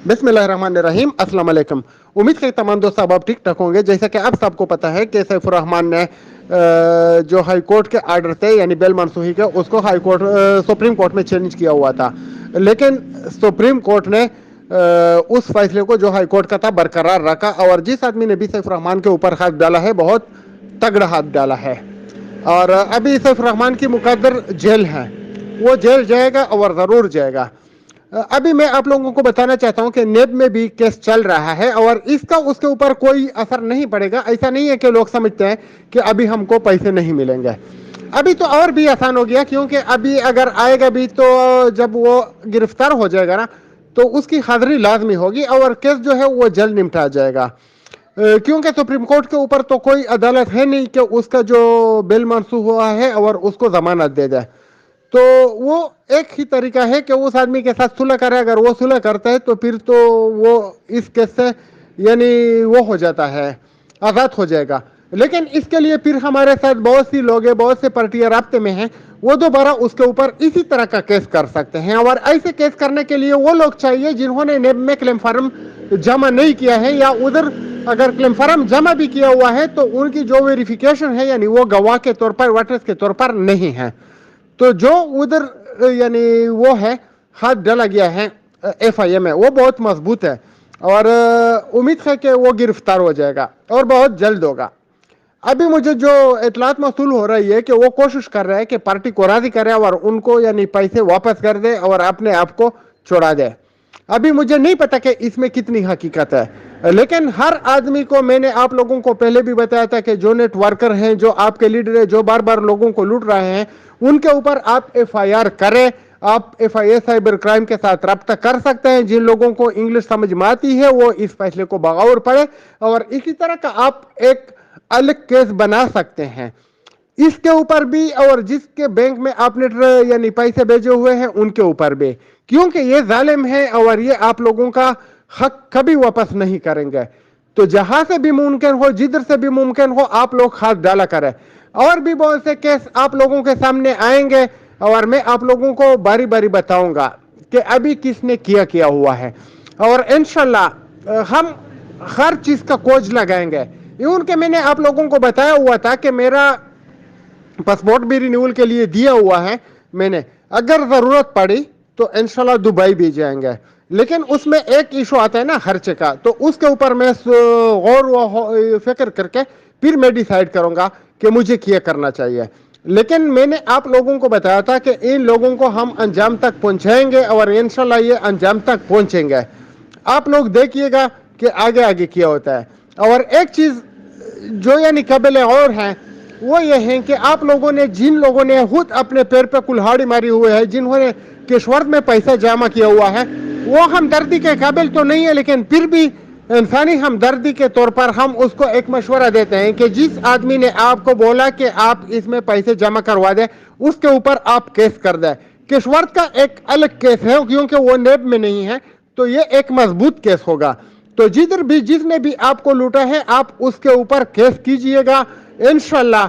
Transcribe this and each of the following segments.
बिस्मिल्लाहिर्रहमानिर्रहीम, अस्सलाम वालेकुम। उम्मीद है तमाम दोस्त आप ठीक ठाक होंगे। जैसा कि आप सबको पता है कि सैफुर रहमान ने जो हाई कोर्ट के आर्डर थे यानी बेल मनसूखी के, उसको हाई कोर्ट सुप्रीम कोर्ट में चैलेंज किया हुआ था। लेकिन सुप्रीम कोर्ट ने उस फैसले को जो हाई कोर्ट का था बरकरार रखा, और जिस आदमी ने भी सैफुर रहमान के ऊपर हाथ डाला है, बहुत तगड़ा हाथ डाला है। और अभी सैफुर रहमान की मुकद्दर जेल है, वो जेल जाएगा और ज़रूर जाएगा। अभी मैं आप लोगों को बताना चाहता हूं कि नेब में भी केस चल रहा है और इसका उसके ऊपर कोई असर नहीं पड़ेगा। ऐसा नहीं है कि लोग समझते हैं कि अभी हमको पैसे नहीं मिलेंगे। अभी तो और भी आसान हो गया, क्योंकि अभी अगर आएगा भी तो जब वो गिरफ्तार हो जाएगा ना, तो उसकी हाजिरी लाजमी होगी और केस जो है वो जल्द निपटा जाएगा। क्योंकि सुप्रीम कोर्ट के ऊपर तो कोई अदालत है नहीं कि उसका जो बेल मंसूख हुआ है और उसको जमानत दे दे। तो वो एक ही तरीका है कि उस आदमी के साथ सुलह करे। अगर वो सुलह करता है तो फिर तो वो इस केस से यानी वो हो जाता है, आज़ाद हो जाएगा। लेकिन इसके लिए फिर हमारे साथ बहुत सी लोग हैं, बहुत से पार्टियां राब्ते में हैं, वो दोबारा उसके ऊपर इसी तरह का केस कर सकते हैं। और ऐसे केस करने के लिए वो लोग चाहिए जिन्होंने नेब में क्लेम फार्म जमा नहीं किया है, या उधर अगर क्लेम फार्म जमा भी किया हुआ है तो उनकी जो वेरिफिकेशन है यानी वो गवाह के तौर पर, वटर्स के तौर पर नहीं है। तो जो उधर यानी वो है, हाथ डाला गया है FIA में, वो बहुत मजबूत है और उम्मीद है कि वो गिरफ्तार हो जाएगा और बहुत जल्द होगा। अभी मुझे जो इतलात मौसूल हो रही है कि वो कोशिश कर रहा है कि पार्टी को राजी करे और उनको यानी पैसे वापस कर दे और अपने आप को छोड़ा दे। अभी मुझे नहीं पता कि इसमें कितनी हकीकत है, लेकिन हर आदमी को, मैंने आप लोगों को पहले भी बताया था कि जो नेट वर्कर हैं, जो आपके लीडर हैं, जो बार बार लोगों को लूट रहे हैं, उनके ऊपर आप FIR करें। आप FIA साइबर क्राइम के साथ रब्ता कर सकते हैं। जिन लोगों को इंग्लिश समझ में आती है वो इस फैसले को बगौर पढ़े, और इसी तरह का आप एक अलग केस बना सकते हैं इसके ऊपर भी, और जिसके बैंक में आपने यानी पैसे भेजे हुए हैं उनके ऊपर भी, क्योंकि ये जालिम है और ये आप लोगों का हक कभी वापस नहीं करेंगे। तो जहां से भी मुमकिन हो, जिधर से भी मुमकिन हो, आप लोग हाथ डाला करें। और भी बहुत से केस आप लोगों के सामने आएंगे और मैं आप लोगों को बारी बारी बताऊंगा कि अभी किसने किया हुआ है, और इंशाल्लाह हम हर चीज का खोज लगाएंगे। इवन के मैंने आप लोगों को बताया हुआ था कि मेरा पासपोर्ट भी रिन्यूअल के लिए दिया हुआ है मैंने, अगर जरूरत पड़ी तो इंशाल्लाह दुबई भी जाएंगे। लेकिन उसमें एक इशू आता है ना खर्चे का, तो उसके ऊपर मैं गौर व फिक्र करके फिर मैं डिसाइड करूंगा कि मुझे क्या करना चाहिए। लेकिन मैंने आप लोगों को बताया था कि इन लोगों को हम अंजाम तक पहुंचाएंगे और इंशाल्लाह ये अंजाम तक पहुंचेंगे। आप लोग देखिएगा कि आगे आगे क्या होता है। और एक चीज जो यानी काबिल और है वो ये है कि आप लोगों ने, जिन लोगों ने खुद अपने पैर पे कुल्हाड़ी मारी हुई है, जिन्होंने किश्वर में पैसा जमा किया हुआ है, वो हमदर्दी के काबिल तो नहीं है, लेकिन फिर भी इंसानी हमदर्दी के तौर पर हम उसको एक मशवरा देते हैं कि जिस आदमी ने आपको बोला कि आप इसमें पैसे जमा करवा दें, उसके ऊपर आप केस कर दें। किश्वर का एक अलग केस है क्योंकि वो नेब में नहीं है, तो ये एक मजबूत केस होगा। तो जिधर भी जिसने भी आपको लूटा है आप उसके ऊपर केस कीजिएगा इंशाल्लाह।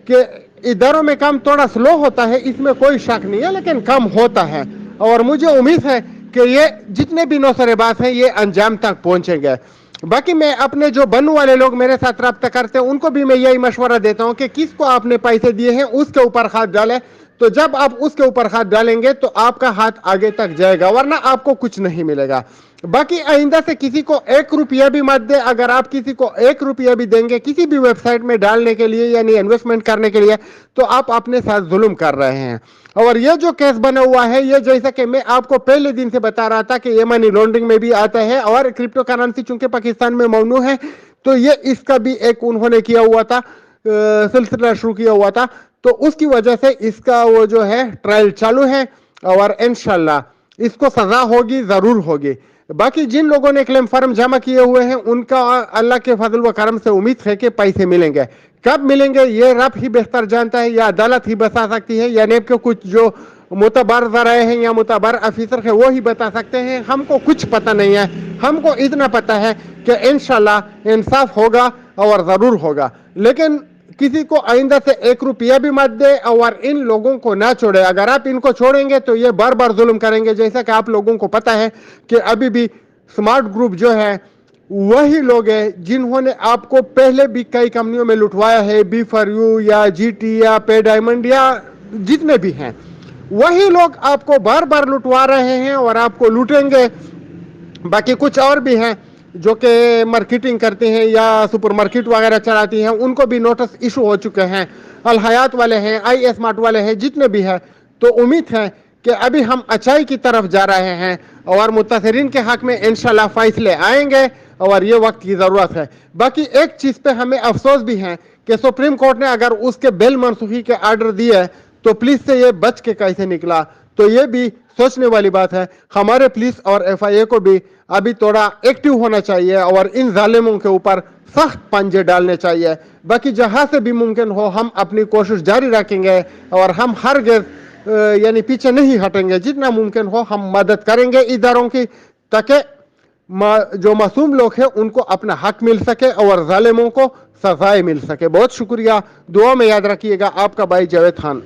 कि इदारों में काम थोड़ा स्लो होता है, इसमें कोई शक नहीं है, लेकिन कम होता है। और मुझे उम्मीद है कि ये जितने भी नौसरेबाज हैं ये अंजाम तक पहुंचेंगे। बाकी मैं अपने जो बनने वाले लोग मेरे साथ रब्ता करते हैं उनको भी मैं यही मशवरा देता हूं कि किसको आपने पैसे दिए हैं उसके ऊपर हाथ डालें। तो जब आप उसके ऊपर हाथ डालेंगे तो आपका हाथ आगे तक जाएगा, वरना आपको कुछ नहीं मिलेगा। बाकी आइंदा से किसी को 1 रुपया भी मत दे। अगर आप किसी को 1 रुपया भी देंगे किसी भी वेबसाइट में डालने के लिए यानी इन्वेस्टमेंट करने के लिए, तो आप अपने साथ जुल्म कर रहे हैं। और ये जो केस बना हुआ है, ये जैसा कि मैं आपको पहले दिन से बता रहा था कि ये मनी लॉन्ड्रिंग में भी आता है, और क्रिप्टो करेंसी चूंकि पाकिस्तान में ममनू है, तो ये इसका भी एक उन्होंने किया हुआ था, सिलसिला शुरू किया हुआ था। तो उसकी वजह से इसका वो जो है ट्रायल चालू है और इंशाल्लाह इसको सजा होगी, जरूर होगी। बाकी जिन लोगों ने क्लेम फार्म जमा किए हुए हैं उनका अल्लाह के फजल व करम से उम्मीद है कि पैसे मिलेंगे। कब मिलेंगे ये रब ही बेहतर जानता है, या अदालत ही बता सकती है, या नेब के कुछ जो मुतबर ज़राए हैं या मुतबर अफीसर है वो ही बता सकते हैं। हमको कुछ पता नहीं है। हमको इतना पता है कि इंशाल्लाह इंसाफ होगा और ज़रूर होगा। लेकिन किसी को आइंदा से 1 रुपया भी मत दे और इन लोगों को ना छोड़े। अगर आप इनको छोड़ेंगे तो ये बार बार जुल्म करेंगे। जैसा कि आप लोगों को पता है कि अभी भी स्मार्ट ग्रुप जो है वही लोग हैं जिन्होंने आपको पहले भी कई कंपनियों में लुटवाया है, बी फॉर यू या जीटी या पे डायमंड या जितने भी हैं, वही लोग आपको बार बार लुटवा रहे हैं और आपको लूटेंगे। बाकी कुछ और भी हैं जो कि मार्केटिंग करते हैं या सुपर मार्केट वगैरह चलाती हैं, उनको भी नोटिस इशू हो चुके हैं। अल हयात वाले हैं, आई स्मार्ट वाले हैं, जितने भी हैं, तो उम्मीद है कि अभी हम अच्छाई की तरफ जा रहे हैं और मुतासरीन के हक में इंशाल्लाह फैसले आएंगे और ये वक्त की ज़रूरत है। बाकी एक चीज़ पे हमें अफसोस भी है कि सुप्रीम कोर्ट ने अगर उसके बेल मनसूखी के आर्डर दिए तो पुलिस से ये बच के कैसे निकला, तो ये भी सोचने वाली बात है। हमारे पुलिस और एफआईए को भी अभी थोड़ा एक्टिव होना चाहिए और इन जालिमों के ऊपर सख्त पंजे डालने चाहिए। बाकी जहां से भी मुमकिन हो हम अपनी कोशिश जारी रखेंगे और हम हरगिज़ यानी पीछे नहीं हटेंगे। जितना मुमकिन हो हम मदद करेंगे इदारों की, ताकि जो मासूम लोग हैं उनको अपना हक मिल सके और जालिमों को सजाएं मिल सके। बहुत शुक्रिया, दुआ में याद रखिएगा। आपका भाई जावेद खान।